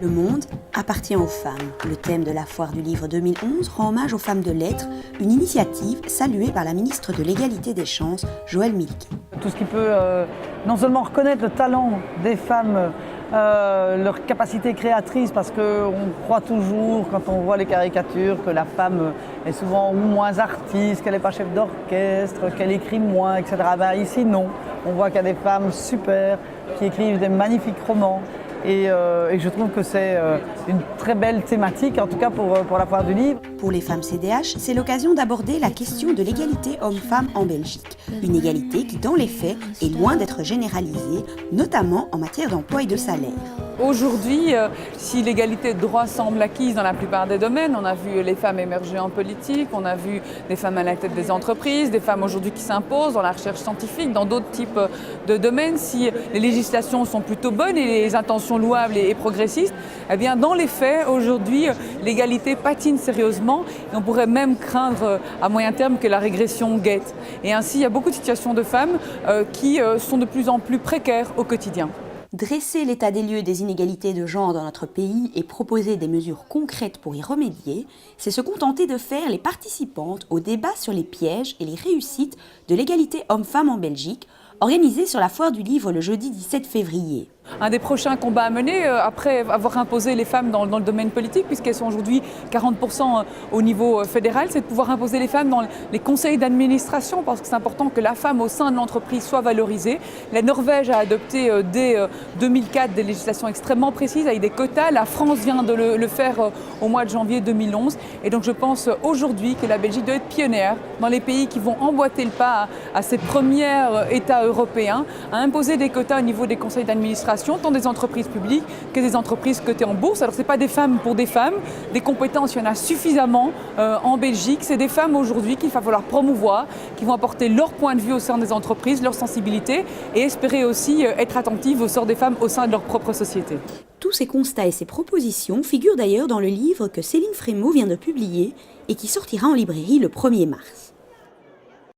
Le monde appartient aux femmes. Le thème de la foire du livre 2011 rend hommage aux femmes de lettres, une initiative saluée par la ministre de l'Égalité des chances, Joëlle Milquet. Tout ce qui peut non seulement reconnaître le talent des femmes, leur capacité créatrice, parce qu'on croit toujours, quand on voit les caricatures, que la femme est souvent moins artiste, qu'elle n'est pas chef d'orchestre, qu'elle écrit moins, etc. Ben, ici, non. On voit qu'il y a des femmes super qui écrivent des magnifiques romans. Et je trouve que c'est une très belle thématique, en tout cas pour la foire du livre. Pour les femmes CDH, c'est l'occasion d'aborder la question de l'égalité homme-femme en Belgique. Une égalité qui, dans les faits, est loin d'être généralisée, notamment en matière d'emploi et de salaire. Aujourd'hui, si l'égalité de droit semble acquise dans la plupart des domaines, on a vu les femmes émerger en politique, on a vu des femmes à la tête des entreprises, des femmes aujourd'hui qui s'imposent dans la recherche scientifique, dans d'autres types de domaines. Si les législations sont plutôt bonnes et les intentions louables et progressistes, eh bien dans les faits, aujourd'hui, l'égalité patine sérieusement et on pourrait même craindre à moyen terme que la régression guette. Et ainsi, il y a beaucoup de situations de femmes qui sont de plus en plus précaires au quotidien. Dresser l'état des lieux des inégalités de genre dans notre pays et proposer des mesures concrètes pour y remédier, c'est se contenter de faire les participantes au débat sur les pièges et les réussites de l'égalité homme-femme en Belgique, organisé sur la foire du livre le jeudi 17 février. Un des prochains combats à mener, après avoir imposé les femmes dans le domaine politique, puisqu'elles sont aujourd'hui 40% au niveau fédéral, c'est de pouvoir imposer les femmes dans les conseils d'administration, parce que c'est important que la femme au sein de l'entreprise soit valorisée. La Norvège a adopté dès 2004 des législations extrêmement précises avec des quotas. La France vient de le faire au mois de janvier 2011. Et donc je pense aujourd'hui que la Belgique doit être pionnière dans les pays qui vont emboîter le pas à ces premiers États européens, à imposer des quotas au niveau des conseils d'administration, tant des entreprises publiques que des entreprises cotées en bourse. Alors ce n'est pas des femmes pour des femmes, des compétences, il y en a suffisamment en Belgique. C'est des femmes aujourd'hui qu'il va falloir promouvoir, qui vont apporter leur point de vue au sein des entreprises, leur sensibilité et espérer aussi être attentives au sort des femmes au sein de leur propre société. Tous ces constats et ces propositions figurent d'ailleurs dans le livre que Céline Frémaux vient de publier et qui sortira en librairie le 1er mars.